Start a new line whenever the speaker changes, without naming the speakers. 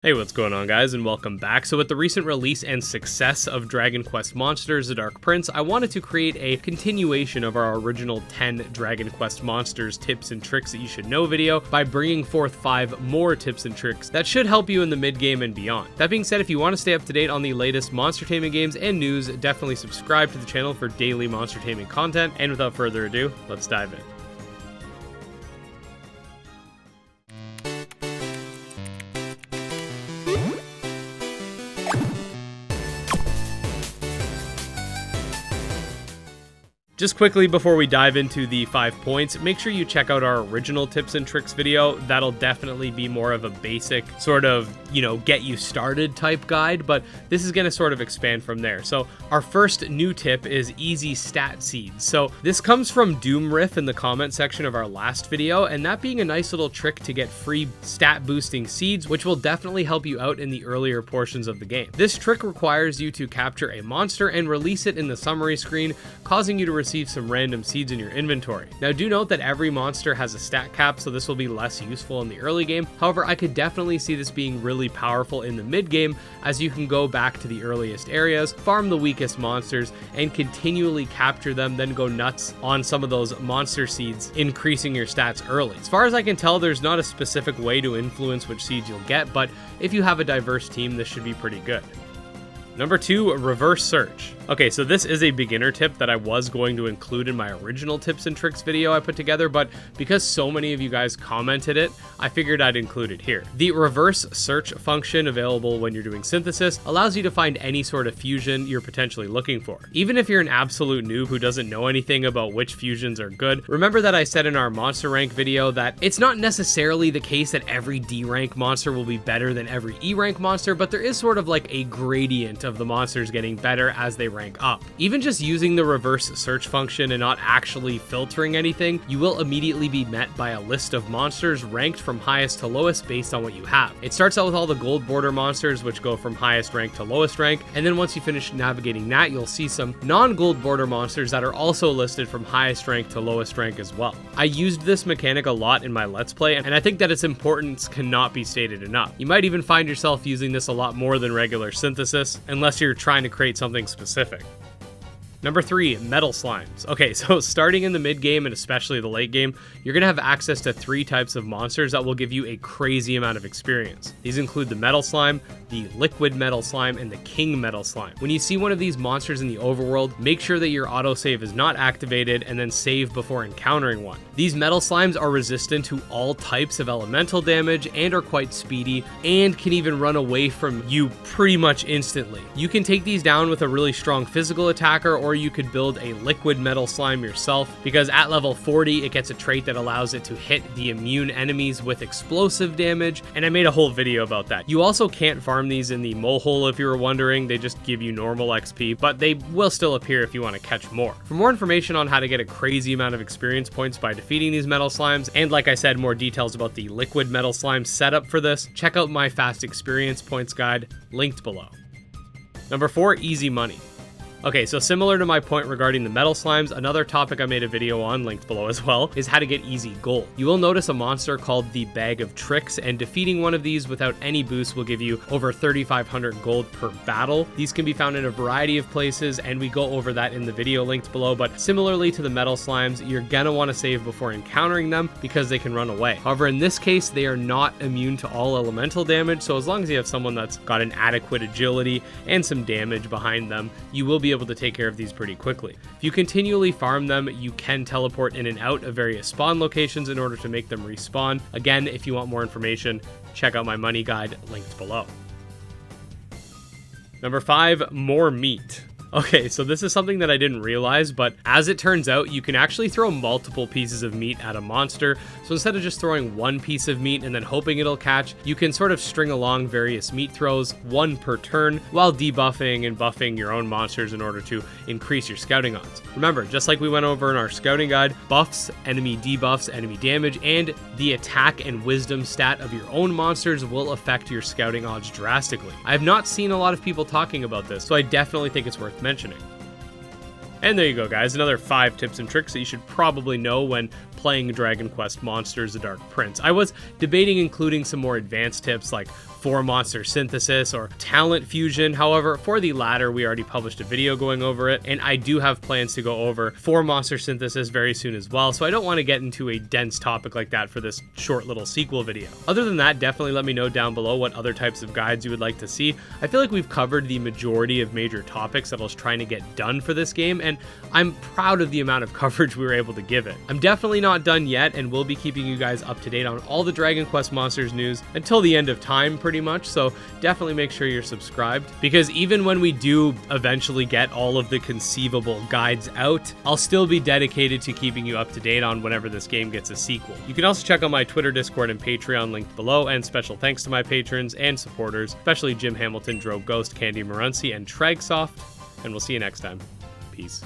Hey, what's going on, guys, and welcome back. So with the recent release and success of Dragon Quest Monsters: The Dark Prince, I wanted to create a continuation of our original 10 Dragon Quest Monsters tips and tricks that you should know video by bringing forth 5 more tips and tricks that should help you in the mid-game and beyond. That being said, if you want to stay up to date on the latest monster taming games and news, definitely subscribe to the channel for daily monster taming content, and without further ado, let's dive in. Just quickly before we dive into the 5 points, make sure you check out our original tips and tricks video. That'll definitely be more of a basic sort of, get you started type guide, but this is going to sort of expand from there. So our first new tip is easy stat seeds. So this comes from Doom Riff in the comment section of our last video, and that being a nice little trick to get free stat boosting seeds, which will definitely help you out in the earlier portions of the game. This trick requires you to capture a monster and release it in the summary screen, causing you to receive some random seeds in your inventory. Now do note that every monster has a stat cap, so this will be less useful in the early game. However, I could definitely see this being really powerful in the mid game, as you can go back to the earliest areas, farm the weakest monsters, and continually capture them, then go nuts on some of those monster seeds, increasing your stats early. As far as I can tell, there's not a specific way to influence which seeds you'll get, but if you have a diverse team, this should be pretty good. Number 2, reverse search. Okay, so this is a beginner tip that I was going to include in my original tips and tricks video I put together, but because so many of you guys commented it, I figured I'd include it here. The reverse search function available when you're doing synthesis allows you to find any sort of fusion you're potentially looking for. Even if you're an absolute noob who doesn't know anything about which fusions are good, remember that I said in our monster rank video that it's not necessarily the case that every D rank monster will be better than every E rank monster, but there is sort of like a gradient of the monsters getting better as they rank up. Even just using the reverse search function and not actually filtering anything, you will immediately be met by a list of monsters ranked from highest to lowest based on what you have. It starts out with all the gold border monsters, which go from highest rank to lowest rank, and then once you finish navigating that, you'll see some non-gold border monsters that are also listed from highest rank to lowest rank as well. I used this mechanic a lot in my Let's Play, and I think that its importance cannot be stated enough. You might even find yourself using this a lot more than regular synthesis, unless you're trying to create something specific. Number 3, metal slimes. Okay, so starting in the mid game and especially the late game, you're going to have access to 3 types of monsters that will give you a crazy amount of experience. These include the metal slime, the liquid metal slime, and the king metal slime. When you see one of these monsters in the overworld, make sure that your autosave is not activated and then save before encountering one. These metal slimes are resistant to all types of elemental damage and are quite speedy and can even run away from you pretty much instantly. You can take these down with a really strong physical attacker, or you could build a liquid metal slime yourself, because at level 40 it gets a trait that allows it to hit the immune enemies with explosive damage, and I made a whole video about that. You also can't farm these in the mole hole if you were wondering. They just give you normal XP, but they will still appear if you want to catch more. For more information on how to get a crazy amount of experience points by defeating these metal slimes, and like I said, more details about the liquid metal slime setup for this, check out my fast experience points guide linked below. Number 4, easy money. Okay, so similar to my point regarding the metal slimes, another topic I made a video on, linked below as well, is how to get easy gold. You will notice a monster called the Bag of Tricks, and defeating one of these without any boost will give you over 3,500 gold per battle. These can be found in a variety of places, and we go over that in the video linked below, but similarly to the metal slimes, you're gonna want to save before encountering them because they can run away. However, in this case, they are not immune to all elemental damage, so as long as you have someone that's got an adequate agility and some damage behind them, you will be able to take care of these pretty quickly. If you continually farm them, you can teleport in and out of various spawn locations in order to make them respawn. Again, if you want more information, check out my money guide linked below. Number 5, more meat. Okay, so this is something that I didn't realize, but as it turns out, you can actually throw multiple pieces of meat at a monster. So instead of just throwing one piece of meat and then hoping it'll catch, you can sort of string along various meat throws, 1 per turn, while debuffing and buffing your own monsters in order to increase your scouting odds. Remember, just like we went over in our scouting guide, buffs, enemy debuffs, enemy damage, and the attack and wisdom stat of your own monsters will affect your scouting odds drastically. I have not seen a lot of people talking about this, so I definitely think it's worth mentioning. And there you go, guys, another 5 tips and tricks that you should probably know when playing Dragon Quest Monsters: The Dark Prince. I was debating including some more advanced tips like 4 monster synthesis or talent fusion. However, for the latter, we already published a video going over it, and I do have plans to go over 4 monster synthesis very soon as well, so I don't want to get into a dense topic like that for this short little sequel video. Other than that, definitely let me know down below what other types of guides you would like to see. I feel like we've covered the majority of major topics that I was trying to get done for this game, and I'm proud of the amount of coverage we were able to give it. I'm definitely not done yet, and will be keeping you guys up to date on all the Dragon Quest Monsters news until the end of time pretty much, so definitely make sure you're subscribed, because even when we do eventually get all of the conceivable guides out, I'll still be dedicated to keeping you up to date on whenever this game gets a sequel. You can also check out my Twitter, Discord, and Patreon linked below, and special thanks to my patrons and supporters, especially Jim Hamilton, Drove Ghost, Candy Marunci, and Tragsoft, and we'll see you next time. Peace.